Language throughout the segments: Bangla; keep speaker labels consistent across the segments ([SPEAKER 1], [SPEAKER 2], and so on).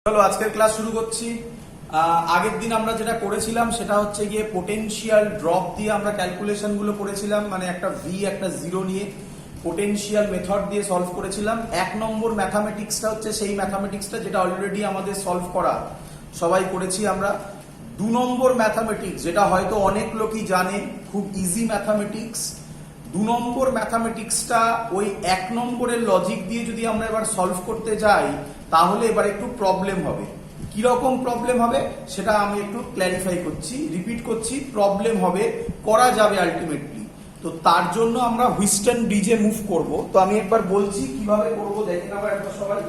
[SPEAKER 1] চলো আজকের ক্লাস শুরু করছি। আগের দিন আমরা যেটা করেছিলাম সেটা হচ্ছে গিয়ে পোটেনশিয়াল ড্রপ দিয়ে আমরা ক্যালকুলেশন গুলো করেছিলাম, মানে একটা ভি একটা জিরো নিয়ে পোটেনশিয়াল মেথড দিয়ে সলভ করেছিলাম। এক নম্বর ম্যাথামেটিক্সটা হচ্ছে সেই ম্যাথামেটিক্সটা যেটা অলরেডি আমাদের সলভ করা, সবাই করেছি আমরা। দু নম্বর ম্যাথামেটিক্স যেটা হয়তো অনেক লোকই জানে, খুব ইজি ম্যাথামেটিক্স। দু নম্বর ম্যাথামেটিক্সটা ওই এক নম্বরের লজিক দিয়ে যদি আমরা এবার সলভ করতে যাই তাহলে এবার একটু প্রবলেম হবে। কিরকম প্রবলেম হবে সেটা আমি একটু ক্ল্যারিফাই করছি, রিপিট করছি। প্রবলেম হবে, করা যাবে আলটিমেটলি। তো তার জন্য আমরা হুইস্টন ব্রিজে মুভ করব। তো আমি একবার বলছি কিভাবে করব, দেখে নেবো একবার সবাই।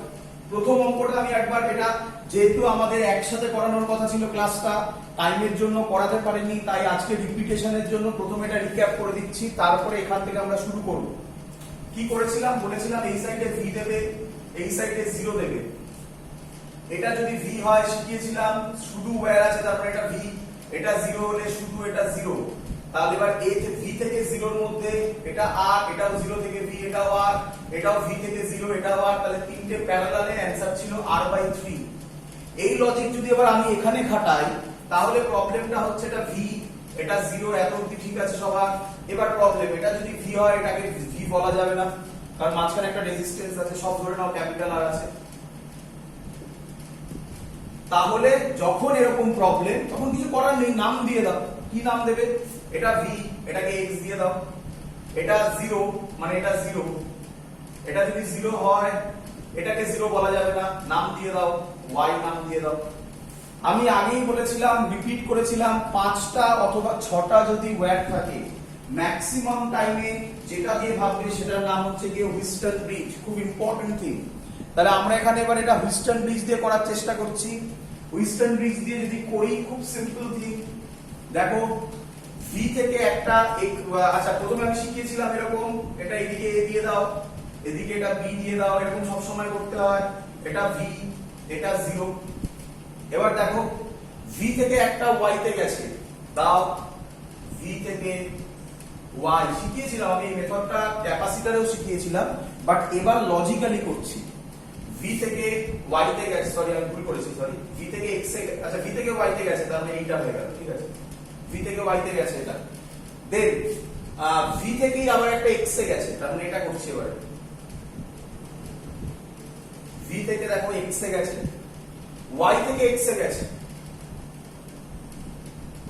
[SPEAKER 1] প্রথম অঙ্কটা আমি একবার, এটা যেহেতু আমাদের একসাথে করানোর কথা ছিল ক্লাসটা, টাইমের জন্য করাতে পারিনি, তাই আজকে রিপিটেশনের জন্য প্রথমে এটা রিক্যাপ করে দিচ্ছি, তারপরে এখান থেকে আমরা শুরু করব। কি করেছিলাম বলেছিলাম, এই সাইডে ভি দেবে, এই সাইডে জিরো দেবে। এটা যদি ভি হয় শিখিয়েছিলাম শুধু ওয়্যার আছে, তারপরে এটা ভি, এটা জিরো হলে শুধু এটা জিরো। তাহলে এবার এ ভি থেকে জিরোর মধ্যে এটা আর, এটাও জিরো থেকে ভি, এটাও আর, এটাও ভি থেকে জিরো, এটাও আর, তাহলে তিনটে প্যারালালে অ্যানসার ছিল r/3। এই লজিক যদি এবার আমি এখানে খাটাই তাহলে প্রবলেমটা হচ্ছে এটা ভি, এটা জিরো, এত অবধি ঠিক আছে সবার। এবার প্রবলেম, এটা যদি ভি হয় এটাকে ভি বলা যাবে না, কারণ মাঝখানে একটা রেজিস্ট্যান্স আছে, সব ধরে নাও ক্যাপিটাল আর আছে। তাহলে যখন এরকম প্রবলেম, তখন কিছু করার নেই, নাম দিয়ে দাও। কি নাম দেবে? এটা ভি, এটাকে এক্স দিয়ে দাও। এটা জিরো মানে এটা জিরো, এটা যদি জিরো হয় এটাকে জিরো বলা যাবে না, নাম দিয়ে দাও ওয়াই, নাম দিয়ে দাও। আমি আগেই বলেছিলাম, রিপিট করেছিলাম, 5টা অথবা 6টা যদি ওয়্যার থাকে ম্যাক্সিমাম টাইমে যেটা দিয়ে ভাববে সেটার নাম হচ্ছে গিয়ে হুইস্টন ব্রিজ। খুব ইম্পর্টেন্ট থিং। তাহলে আমরা এখানে এবার এটা হুইস্টন ব্রিজ দিয়ে করার চেষ্টা করছি। হুইস্টন ব্রিজ দিয়ে যদি করি, খুব সিম্পল থিং। দেখো ভি থেকে একটা, আচ্ছা প্রথমে আমি শিখিয়েছিলাম এরকম, এটা এদিকে এ দিয়ে দাও, এদিকে এটা বি দিয়ে দাও, এরকম সব সময় করতে হয়। এটা ভি, এটা জিরো। এবার দেখো ভি থেকে একটা ওয়াই তে গেছে, দাও ভি থেকে ওয়াই। শিখিয়েছিলাম আমি এই মেথডটা, ক্যাপাসিটরেও শিখিয়েছিলাম, বাট এবার লজিক্যালি করছি। ভি থেকে ওয়াই তে গেছে, সরি আমি ভুল করেছি, সরি, ভি থেকে এক্স এ, আচ্ছা ভি থেকে ওয়াই তে গেছে, তার মানে এইটা হয়ে গেল, ঠিক আছে। ভি থেকে ওয়াই তে গেছে এটা, দেন ভি থেকেই আবার একটা এক্স এ গেছে, তার মানে এটা করছি এবারে। ভি থেকে দেখো এক্স এ গেছে, ওয়াই থেকে এক্স এ গেছে,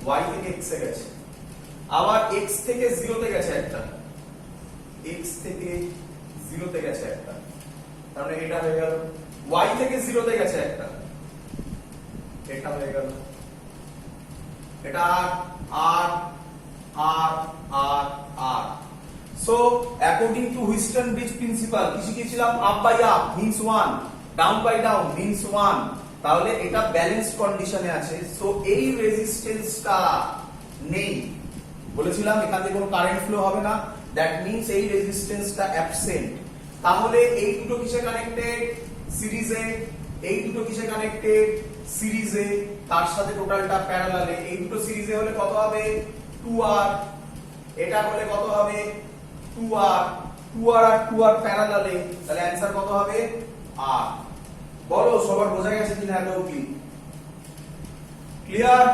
[SPEAKER 1] ওয়াই থেকে এক্স এ গেছে, আবার এক্স থেকে জিরোতে গেছে একটা, এক্স থেকে জিরোতে গেছে একটা, তার মানে এটা হয়ে গেল। ওয়াই থেকে জিরোতে গেছে একটা, এটা হয়ে গেল। এটা আর আর আর আর। So according to Wheatstone bridge principle কি শিখেছিলাম? Up by up means 1, down by down means 1। তাহলে এটা ব্যালেন্সড কন্ডিশনে আছে। সো এই রেজিস্ট্যান্সটা নেই, বলেছিলাম এখান থেকে কোনো কারেন্ট ফ্লো হবে না, দ্যাট মিন্স এই রেজিস্ট্যান্সটা অ্যাবসেন্ট। তাহলে এই দুটো কিসে কানেক্টেড? সিরিজে। এই দুটো কিসে কানেক্টেড? সিরিজে, তার সাথে টোটালটা প্যারালালে। এই দুটো সিরিজে হলে কত হবে? 2r। এটা হলে কত হবে? 2r। 2r আর 2r প্যারালালে, তাহলে অ্যানসার কত হবে? r। বলো সবার বোঝা গেছে কিনা এত অবধি? ক্লিয়ার?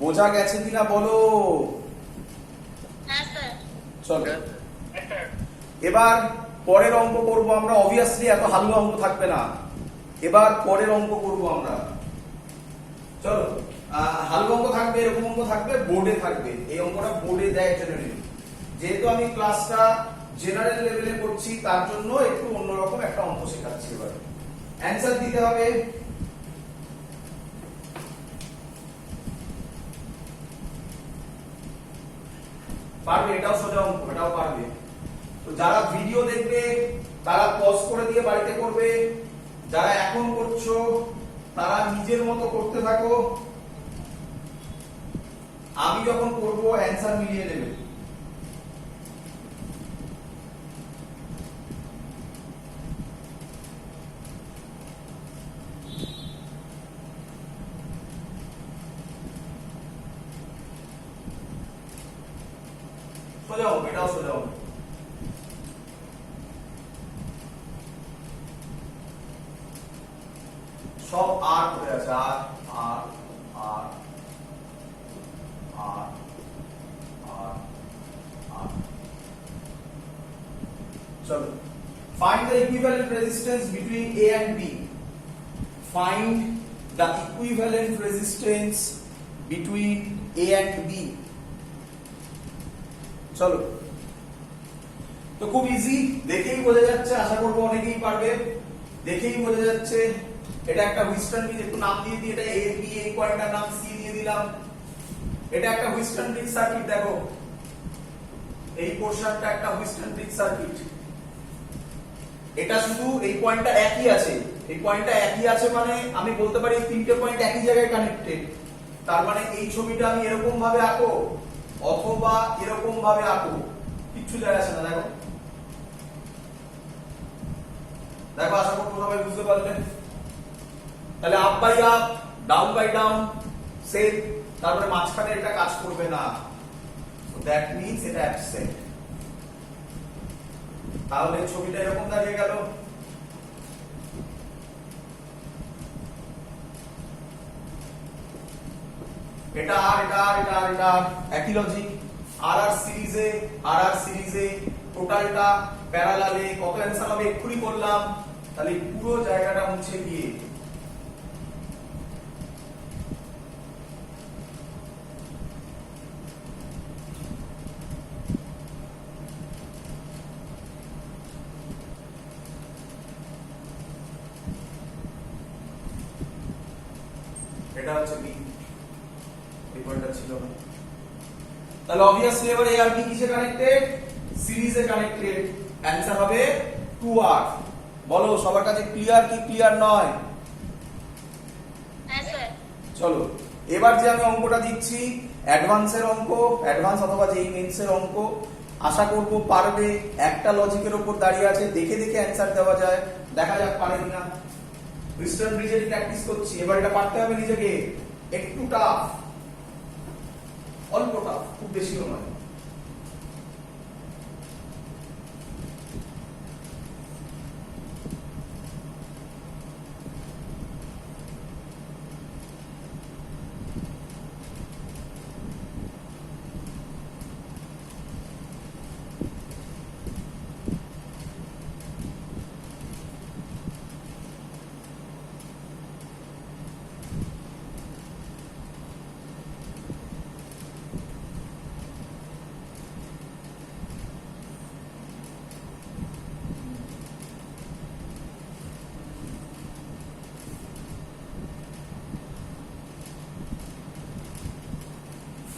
[SPEAKER 1] বোঝা গেছে কিনা বলো?
[SPEAKER 2] হ্যাঁ স্যার।
[SPEAKER 1] চলো এবার পরের অঙ্ক করব আমরা। অবভিয়াসলি এত হালকা অঙ্ক থাকবে না, এবার পরের অঙ্ক করব আমরা। চলো হালকা অঙ্ক থাকবে, এরকম অঙ্ক থাকবে, বোর্ডে থাকবে। এই অঙ্কটা বোর্ডে দেয় জেনারেলি, যেহেতু আমি ক্লাসটা জেনারেল লেভেলে করছি তার জন্য একটু অন্যরকম একটা অঙ্ক শেখাচ্ছি। এবার অ্যানসার দিতে হবে। পারবে, এটাও সোজা অঙ্ক, এটাও পারবে। তো যারা ভিডিও দেখবে তারা পজ করে দিয়ে বাড়িতে করবে, যারা এখন করছো তারা নিজের মতো করতে থাকো। আমি যখন করব অ্যানসার মিলিয়ে নেবে। সোজা অঙ্ক, এটাও সোজা অঙ্ক। সব আর হয়ে আছে, আর আর আর আর আর আর। চলো, find the equivalent resistance between A and B. Find the equivalent resistance between A and B. চলো, তো খুব ইজি, দেখেই বোঝা যাচ্ছে, আশা করবো অনেকেই পারবে, দেখেই বোঝা যাচ্ছে এটা একটা হুইস্টন ব্রিজ। একটু নাম দিয়ে দিই, এটা এ বি, এই পয়েন্টটার নাম সি দিয়ে দিলাম। এটা একটা হুইস্টন ব্রিজ সার্কিট, দেখো এই পোরশনটা একটা হুইস্টন ব্রিজ সার্কিট। এটা শুধু এই পয়েন্টটা একই আছে, এই পয়েন্টটা একই আছে মানে আমি বলতে পারি এই তিনটে পয়েন্ট একই জায়গায় কানেক্টেড। তার মানে এই ছবিটা আমি এরকম ভাবে আঁকো অথবা এরকম ভাবে আঁকো, কিচ্ছু যায় আসে না। দেখো দেখো, আশা করবো সবাই বুঝতে পারলেন। তাহলে up by up, down by down, same. তারপরে মাঝখানে এটা কাজ করবে না, দ্যাট মিন্স এটা অ্যাবসেন্ট। তাহলে ছবিটা এরকম দাঁড়িয়ে গেল। এটা আর এটা আর এটা আর এটা একই লজিক। আর আর সিরিজে টোটালটা প্যারালালে কত অ্যানসার হবে এক্ষুনি করলাম। তাহলে পুরো জায়গাটা মুছে গিয়ে এটা হচ্ছে বি, এই পয়েন্টটা ছিল না। তাহলে obviously এবার A আর B কিসে কানেক্টেড? সিরিজে কানেক্টেড। অ্যানসার হবে 2R। বলো সবার কাছে ক্লিয়ার কি ক্লিয়ার নয়?
[SPEAKER 2] হ্যাঁ স্যার।
[SPEAKER 1] চলো, এবার যে আমি অঙ্কটা দিচ্ছি অ্যাডভান্সের অঙ্ক, অ্যাডভান্স অথবা যে মেইনসের অঙ্ক, আশা করব পারবে। একটা লজিকের উপর দাঁড়িয়ে আছে, দেখে দেখে অ্যানসার দেওয়া যায়, দেখা যাক পারে কিনা। হুইস্টন ব্রিজের প্র্যাকটিস করছি, এবার এটা পারতে হবে নিজেকে। একটু টাফ, অল্প টাফ, খুব বেশিও নয়।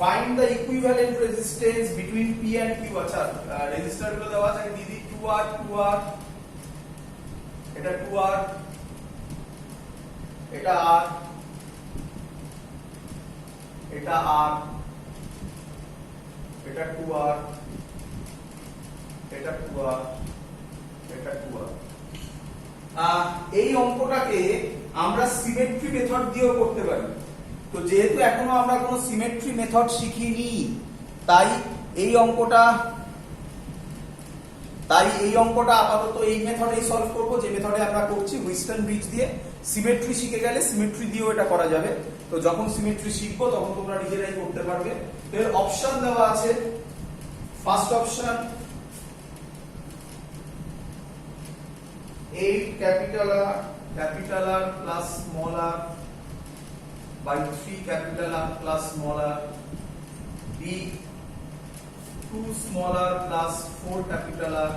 [SPEAKER 1] Find the equivalent resistance between P and Q. আচ্ছা, রেজিস্টার গুলো দেওয়া আছে দিদি, 2R 2R, এটা 2R, এটা R, এটা R, এটা 2R, এটা 2R, এটা 2R। এই অঙ্কটাকে আমরা সিমেট্রি মেথড দিয়েও করতে পারি। তো যেহেতু এখনো আমরা কোনো সিমেট্রি মেথড শিখিনি, তাই এই অঙ্কটা আপাতত এই মেথডেই সলভ করব, যে মেথডে আমরা করছি হুইস্টন ব্রিজ দিয়ে। সিমেট্রি শিখে গেলে সিমেট্রি দিয়েও এটা করা যাবে। তো যখন সিমেট্রি শিখবো তখন তোমরা নিজেরাই করতে পারবে। তো এর অপশন দেওয়া আছে। First option 8 capital R plus small r by 3 capital R plus small r, B 2 small r plus 4 capital R,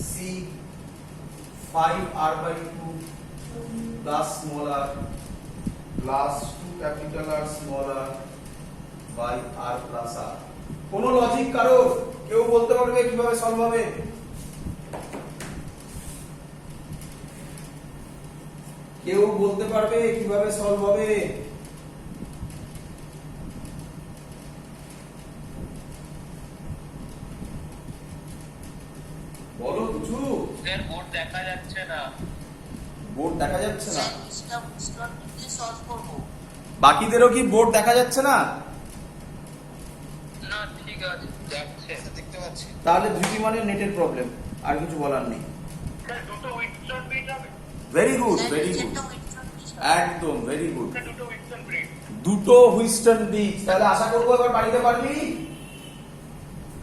[SPEAKER 1] C 5 r by 2 plus small r plus 2 capital R small r by r plus r। কোন লজিক কারো কেউ বলতে পারবে কিভাবে সলভ হবে? কেউ বলতে পারবে কিভাবে সলভ হবে? বলো কিছু।
[SPEAKER 3] স্যার বোর্ড দেখা যাচ্ছে না।
[SPEAKER 1] বোর্ড দেখা যাচ্ছে না?
[SPEAKER 2] স্যার স্টার দিয়ে সলভ করব।
[SPEAKER 1] বাকিদেরও কি বোর্ড দেখা যাচ্ছে না?
[SPEAKER 3] না ঠিক আছে, যাচ্ছে, দেখতে পাচ্ছি।
[SPEAKER 1] তাহলে ধৃতি মানে নেটের প্রবলেম, আর কিছু বলার নেই।
[SPEAKER 3] স্যার দুটো উইথড্রল বিট হবে।
[SPEAKER 1] Very good, very good.
[SPEAKER 2] একটা উইথড্রল
[SPEAKER 1] একদম ভেরি গুড।
[SPEAKER 3] দুটো উইস্টন ব্রিজ।
[SPEAKER 1] দুটো হুইস্টন ব্রিজ, তাহলে আশা করবো এবার বাড়িতে পারবি।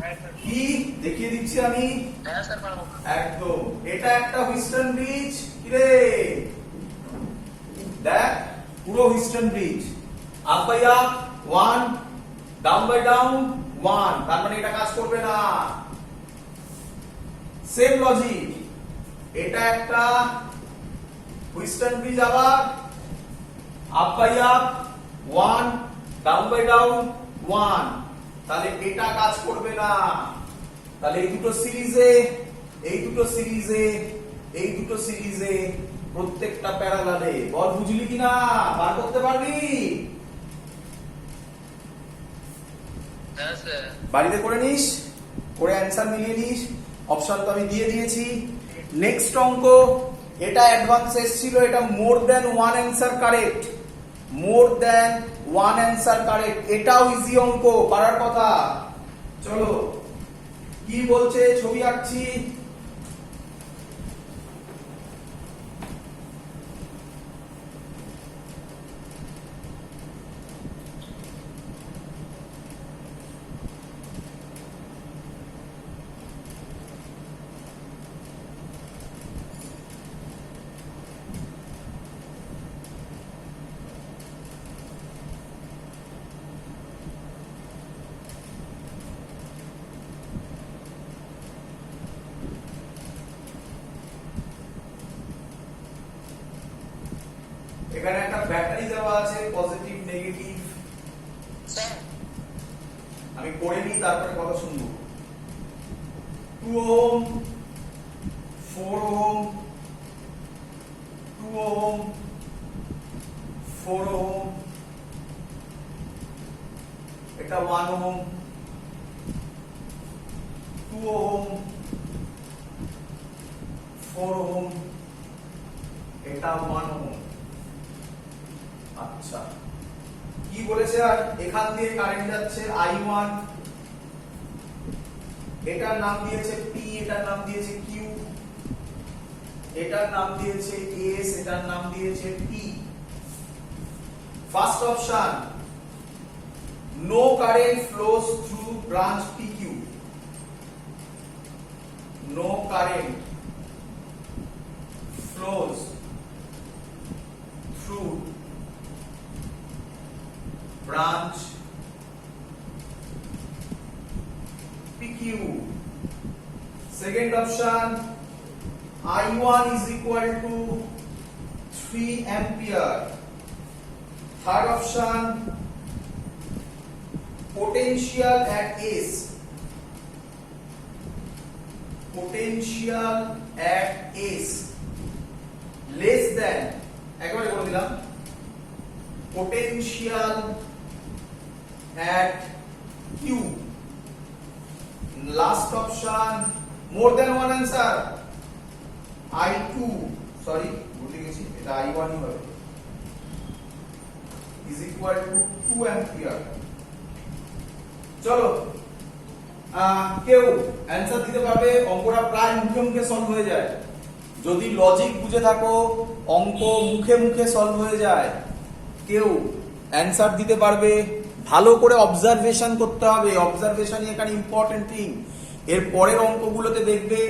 [SPEAKER 3] হ্যাঁ স্যার।
[SPEAKER 1] কি দেখিয়ে দিচ্ছি আমি,
[SPEAKER 3] হ্যাঁ স্যার পারবো।
[SPEAKER 1] একদম এটা একটা হুইস্টন ব্রিজ। কিরে দেখ পুরো Wheatstone bridge, up by up 1, down by down 1, তার মানে এটা কাজ করবে না। সেম লজিক, এটা একটা হুইস্টন ব্রিজ, আবার up by up 1, down by down 1, তাহলে এটা কাজ করবে না। তাহলে এই দুটো সিরিজে, এই দুটো সিরিজে, এই দুটো সিরিজে প্রত্যেকটা প্যারালালে, বল বুঝলি কিনা, বার করতে পারবি?
[SPEAKER 3] হ্যাঁ স্যার।
[SPEAKER 1] বাড়িতে করে নিস, করে অ্যান্সার মিলিয়ে নিস। অপশন তো আমি দিয়ে দিয়েছি। নেক্সট অঙ্ক, এটা অ্যাডভান্স এসেছিল, এটা more than one answer correct, more than one answer correct, এটাও ইজি অঙ্ক, পারার কথা। চলো কি বলছে, ছবি আঁকছি। এখানে একটা ব্যাটারি দেওয়া আছে, পজিটিভ নেগেটিভ।
[SPEAKER 2] স্যার
[SPEAKER 1] আমি করে নিই, তারপরে কথা শুনবো। 2 ওহম, 4 ওহম, 2 ওহম, 4 ওহম, এটা 1 ওহম, 2 ওহম, 4 ওহম, এটা 1 ওহম। আচ্ছা কি বলেছে, আর এখান দিয়ে কারেন্ট যাচ্ছে I1, এটার নাম দিয়েছে P, এটার নাম দিয়েছে Q, এটার নাম দিয়েছে S, এটার নাম দিয়েছে T। First option, no current flows through branch PQ, no current flows through branch PQ. Second option, I1 is equal to 3 ampere. Third option, potential at S, potential at S less than, একবারে বলে দিলাম, potential at Q. Last option, more than one answer, I2, sorry ভুলে গেছি, এটা I1 ই হবে, is equal to 2 ampere. চলো কেউ অ্যান্সার দিতে পারবে? অঙ্কটা প্রায় মুখে মুখে সলভ হয়ে যায়, যদি লজিক বুঝে থাকো অঙ্ক মুখে মুখে সলভ হয়ে যায়। কেউ অ্যান্সার দিতে পারবে? ভালো করে অবজারভেশন করতে হবে, অবজারভেশনই এখানে ইম্পর্টেন্ট থিং। এর পরের অঙ্কগুলোতে দেখবে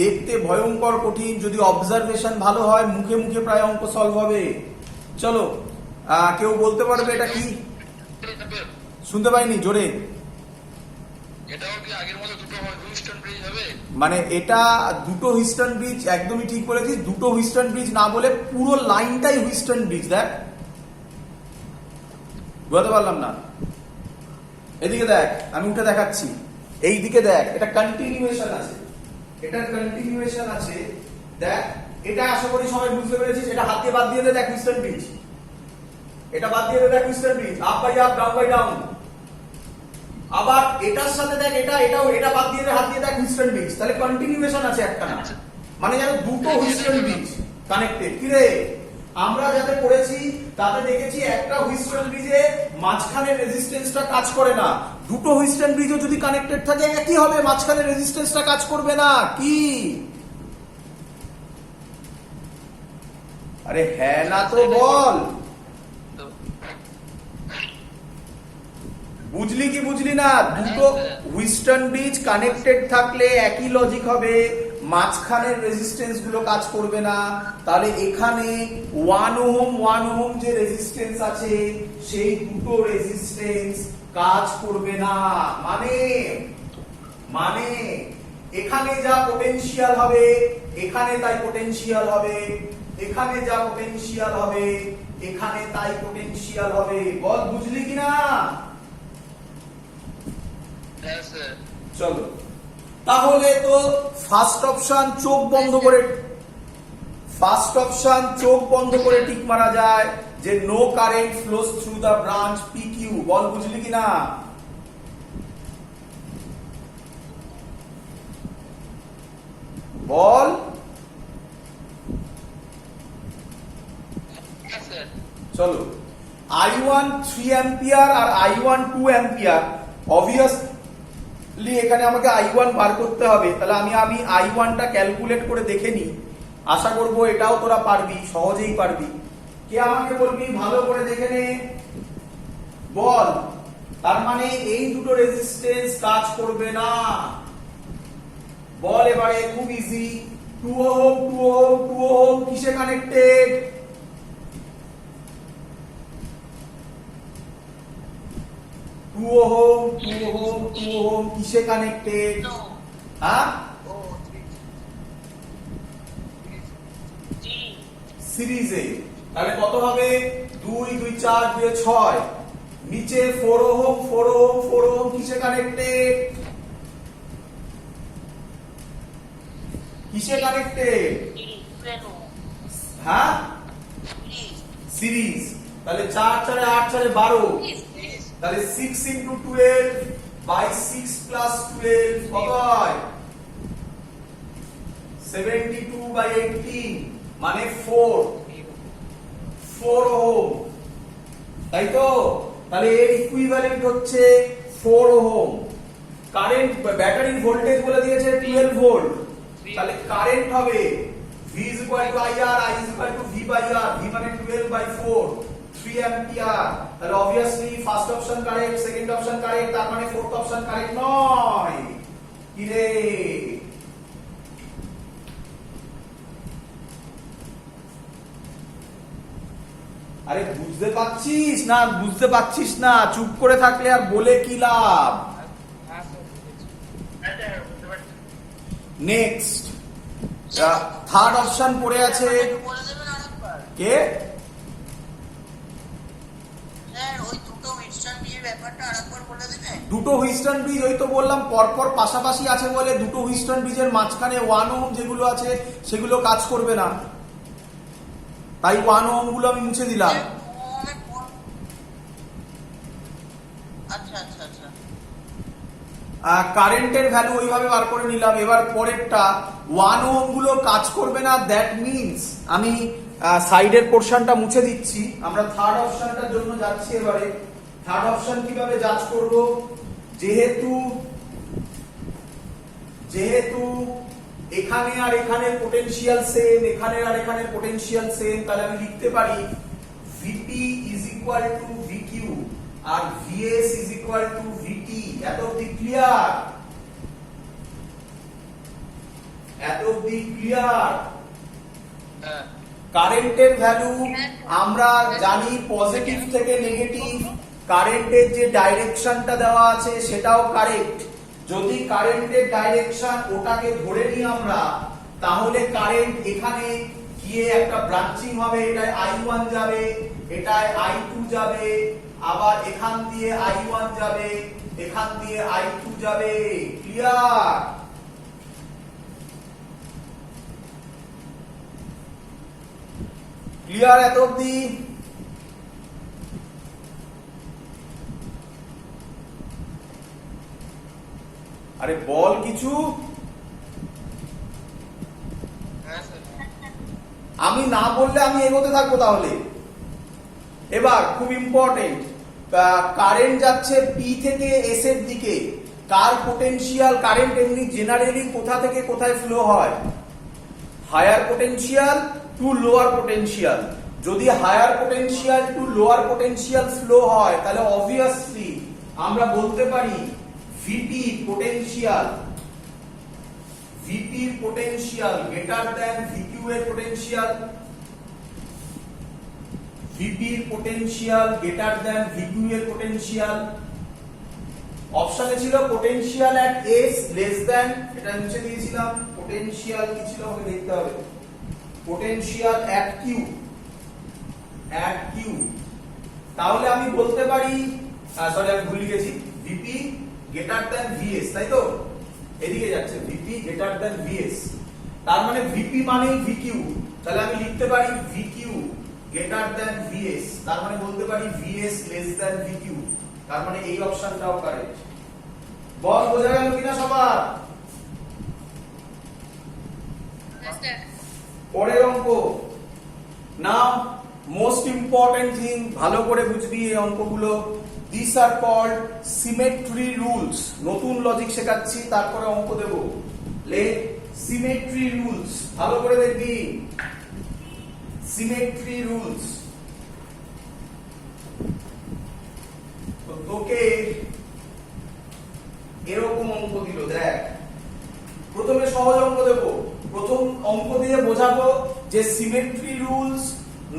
[SPEAKER 1] দেখতে ভয়ঙ্কর কঠিন, যদি অবজারভেশন ভালো হয় মুখে মুখে প্রায় অঙ্ক সলভ হবে। চলো কেউ বলতে পারবে এটা কি? শুনতে পাইনি জোরে।
[SPEAKER 3] এটাও কি আগের মতো দুটো হুইস্টন ব্রিজ হবে?
[SPEAKER 1] মানে এটা দুটো হুইস্টন ব্রিজ, একদমই ঠিক বলেছিস, দুটো হুইস্টন ব্রিজ না বলে পুরো লাইনটাই হুইস্টন ব্রিজ। দেখ বুঝতে পারলাম না, এদিকে দেখ, আমি উঠে দেখাচ্ছি, এই দিকে দেখ, এটা কন্টিনিউয়েশন আছে, এটার কন্টিনিউয়েশন আছে। দেখ এটা আশা করি সবাই বুঝতে পেরেছিস, এটা হাত দিয়ে বাদ দিয়ে দে, দেখ হুইস্টন ব্রিজ, এটা বাদ দিয়ে দে, দেখ Wheatstone bridge, up by up, down by down. আবার এটার সাথে দেখ, এটা বাদ দিয়ে দে, হাত দিয়ে দেখ হুইস্টন ব্রিজ, তাহলে কন্টিনিউয়েশন আছে একটা না, মানে যেন দুটো হুইস্টন ব্রিজ কানেক্টেড। কি রে, আমরা যাতে পড়েছি তাতে দেখেছি একটা হুইস্টন ব্রিজে মাঝখানে রেজিস্ট্যান্সটা কাজ করে না, দুটো হুইস্টন ব্রিজও যদি কানেক্টেড থাকে একই হবে, মাঝখানে রেজিস্ট্যান্সটা কাজ করবে না। কি আরে হ্যাঁ না তো বল,
[SPEAKER 3] তো
[SPEAKER 1] বুঝলি কি বুঝলি না? দুটো হুইস্টন ব্রিজ কানেক্টেড থাকলে একই লজিক হবে, মাঝখানের রেজিস্ট্যান্স গুলো কাজ করবে না। তাহলে এখানে 1 ওহম যে রেজিস্ট্যান্স আছে সেই দুটো রেজিস্ট্যান্স কাজ করবে না। মানে মানে এখানে যা পোটেনশিয়াল হবে এখানে তাই পোটেনশিয়াল হবে, এখানে যা পোটেনশিয়াল হবে এখানে তাই পোটেনশিয়াল হবে। বল বুঝলি কিনা?
[SPEAKER 3] হ্যাঁ স্যার।
[SPEAKER 1] চলো, তাহলে তো ফার্স্ট অপশন চোখ বন্ধ করে, ফার্স্ট অপশন চোখ বন্ধ করে টিক মারা যায় যে no current flows through the branch PQ. বল বুঝলি কিনা? বল।
[SPEAKER 3] হ্যাঁ স্যার।
[SPEAKER 1] চলো, I1 3 অ্যাম্পিয়ার আর I1 2 অ্যাম্পিয়ার, অবভিয়াসলি এখানে আমাকে I1 বার করতে হবে। তাহলে আমি I1 টা ক্যালকুলেট করে দেখে নিই, আশা করব এটাও তোরা পারবি, সহজেই পারবি। কে আমাকে বলবি ভালো করে দেখে নে, বল। তার মানে এই দুটো রেজিস্ট্যান্স কাজ করবে না। বল এবারে, খুব ইজি। 2 ওহম 2 ওহম 2 ওহম কিসে কানেক্টেড? 2 ওহম 2 ওহম 2 ওহম কিসে কানেক্টেড?
[SPEAKER 2] No.
[SPEAKER 1] হ্যাঁ,
[SPEAKER 2] Oh, three.
[SPEAKER 1] সিরিজে। তাহলে কত হবে? 2 2 4 2 6। নিচে 4 ওহম 4 ওহম 4 ওহম কিসে কানেক্টেড? কিসে কানেক্টেড?
[SPEAKER 2] Three. Twelve.
[SPEAKER 1] হ্যাঁ,
[SPEAKER 2] Three.
[SPEAKER 1] সিরিজ। তাহলে 4 4 8 4 12।
[SPEAKER 2] Please, please.
[SPEAKER 1] তাহলে 6 into 12 by 6 plus 12 কত হয়? 72 by 18 মানে 4 ওহম, তাই তো? তাহলে এর ইকুইভ্যালেন্ট হচ্ছে 4 ওহম। কারেন্ট, ব্যাটারির ভোল্টেজ বলে দিয়েছে 12 ভোল্ট। তাহলে কারেন্ট হবে V is equal to IR, I is equal to V by R, V মানে 12 by 4, 3 অ্যাম্পিয়ার। তাহলে obviously first option correct, second option correct, তার মানে ফোর্থ অপশন কারেক্ট নয়। কি রে? আরে বুঝতে পারছিস না? বুঝতে পারছিস না? চুপ করে থাকলে আর বলে কি লাভ? নেক্সট থার্ড অপশন পড়ে আছে।
[SPEAKER 2] বলে দেবেন আরেকবার।
[SPEAKER 1] কে?
[SPEAKER 2] স্যার, ওই দুটো মিক্সচার নিয়ে ব্যাপারটা আরেকবার বলে দেবেন।
[SPEAKER 1] দুটো হুইস্টন ব্রিজ, ওই তো বললাম পরপর পাশাপাশি আছে বলে দুটো হুইস্টন ব্রিজের মাঝখানে 1 ওহম যেগুলো আছে সেগুলো কাজ করবে না, তাই 1 ওহম গুলো আমি মুছে দিলাম।
[SPEAKER 2] স্যার, two ওহমের কোন- আচ্ছা আচ্ছা আচ্ছা।
[SPEAKER 1] কারেন্টের ভ্যালু ওইভাবে বার করে নিলাম। এবার পরেরটা 1 ওহম গুলো কাজ করবে না, দ্যাট মিনস আমি সাইডের পোরশনটা মুছে দিচ্ছি। আমরা থার্ড অপশনটার জন্য যাচ্ছি। এবারে থার্ড অপশন কিভাবে জাজ করব? যেহেতু এখানে আর এখানে পোটেনশিয়াল সেম, এখানে আর এখানে পোটেনশিয়াল সেম, তাহলে আমি লিখতে পারি VP is equal to VQ R VS is equal to VT। এত অবধি ক্লিয়ার? এত অবধি ক্লিয়ার?
[SPEAKER 3] হ্যাঁ।
[SPEAKER 1] কারেন্টের ভ্যালু আমরা জানি পজিটিভ থেকে নেগেটিভ, কারেন্টের যে ডাইরেকশনটা দেওয়া আছে সেটাও কারেক্ট। যদি কারেন্টের ডাইরেকশন ওটাকে ধরে নিই আমরা, তাহলে কারেন্ট এখানে গিয়ে একটা ব্রাঞ্চিং হবে, এটায় I1 যাবে, এটায় I2 যাবে, আবার এখান দিয়ে I1 যাবে, এখান দিয়ে I2 যাবে। ক্লিয়ার? ক্লিয়ার এত অবধি? আরে বল কিছু।
[SPEAKER 3] হ্যাঁ স্যার।
[SPEAKER 1] আমি না বললে আমি এগোতে থাকবো তাহলে। এবার খুব ইম্পর্টেন্ট, কারেন্ট যাচ্ছে পি থেকে এস এর দিকে। কার পোটেনশিয়াল? কারেন্ট এমনি জেনারেলি কোথা থেকে কোথায় ফ্লো হয়? Higher potential to lower potential. যদি higher potential to lower potential flow হয় তাহলে অবভিয়াসলি আমরা বলতে পারি VP potential greater than VQ এর potential, VP potential greater than VQ এর পোটেনশিয়াল। অপশনে ছিল potential at S less than, এটা নিচে দিয়েছিলাম, পোটেনশিয়াল কি ছিল আমাকে দেখতে হবে, পোটেনশিয়াল এট কিউ, তাহলে আমি বলতে পারি, সরি আমি ভুলে গেছি, ভিপি গ্রেটার দ্যান ভিএস, তাই তো এদিকে যাচ্ছে, ভিপি গ্রেটার দ্যান ভিএস, তার মানে ভিপি মানেই ভিকিউ, তাহলে আমি লিখতে পারি ভিকিউ গ্রেটার দ্যান ভিএস, তার মানে বলতে পারি ভিএস লেস দ্যান ভিকিউ, তার মানে এই অপশনটাও কারেক্ট। বল বোঝা গেল কিনা সবার? পরের অঙ্ক। নাও মোস্ট ইম্পর্টেন্ট থিং, ভালো করে বুঝবি এই অঙ্কগুলো। This are called symmetry rules. নতুন লজিক শেখাচ্ছি, তারপরে অঙ্ক দেব। লে সিমেট্রি রুলস, ভালো করে দেখবি। Symmetry rules. তোকে এরকম অঙ্ক দিল, দেখ। প্রথমে সহজ অঙ্ক দেব, প্রথম অঙ্ক দিয়ে বোঝাবো যে সিমেট্রি রুলস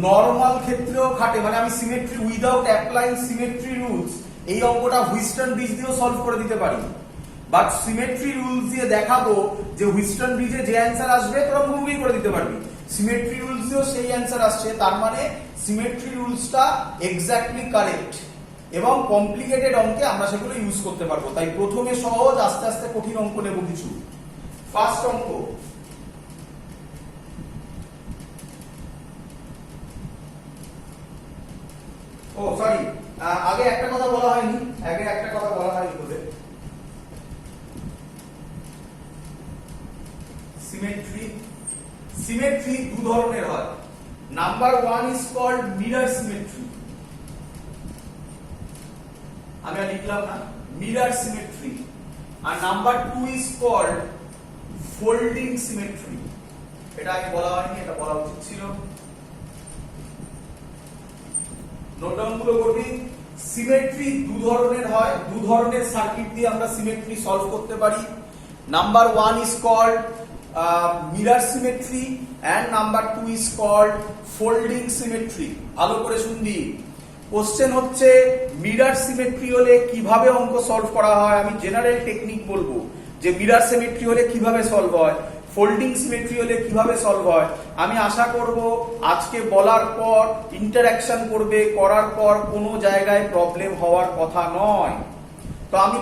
[SPEAKER 1] নরমাল ক্ষেত্রেও খাটে, মানে আমি symmetry without applying symmetry rules এই অঙ্কটা হুইস্টন ব্রিজ দিয়েও সলভ করে দিতে পারি, বাট সিমেট্রি রুলস দিয়ে দেখাবো যে হুইস্টন ব্রিজে যে অ্যান্সার আসবে তোরা মুভি করে দিতে পারবি, সিমেট্রি রুলস দিয়েও সেই অ্যান্সার আসছে, তার মানে সিমেট্রি রুলসটা এক্স্যাক্টলি কারেক্ট এবং কমপ্লিকেটেড অঙ্কে আমরা সেগুলো ইউজ করতে পারবো। তাই প্রথমে সহজ, আস্তে আস্তে কঠিন অঙ্ক নেব কিছু। ফার্স্ট অঙ্ক, ও সরি, আগে একটা কথা বলা হয়নি তোদের। সিমেট্রি দু ধরনের হয়। Number 1 is called mirror symmetry, আমি লিখলাম না, মিরর সিমেট্রি। আর number 2 is called folding symmetry. এটা আগে বলা হয়নি, এটা বলা উচিত ছিল। নোট ডাউন গুলো করবি। সিমেট্রি দু ধরনের হয়, দু ধরনের সার্কিট দিয়ে আমরা সিমেট্রি সলভ করতে পারি। Number 1 is called mirror symmetry and number 2 is called folding symmetry. ভালো করে শুনবি। কোশ্চেন হচ্ছে মিরর সিমেট্রি হলে কিভাবে অঙ্ক সলভ করা হয়, আমি জেনারেল টেকনিক বলবো যে মিরর সিমেট্রি হলে কিভাবে সলভ হয়, ফোল্ডিং সিমেট্রি হলে কিভাবে সলভ হয়। আমি আশা করব আজকে বলার পর ইন্টারঅ্যাকশন করবে, করার পর কোনো জায়গায় প্রবলেম হওয়ার কথা নয়। তো আমি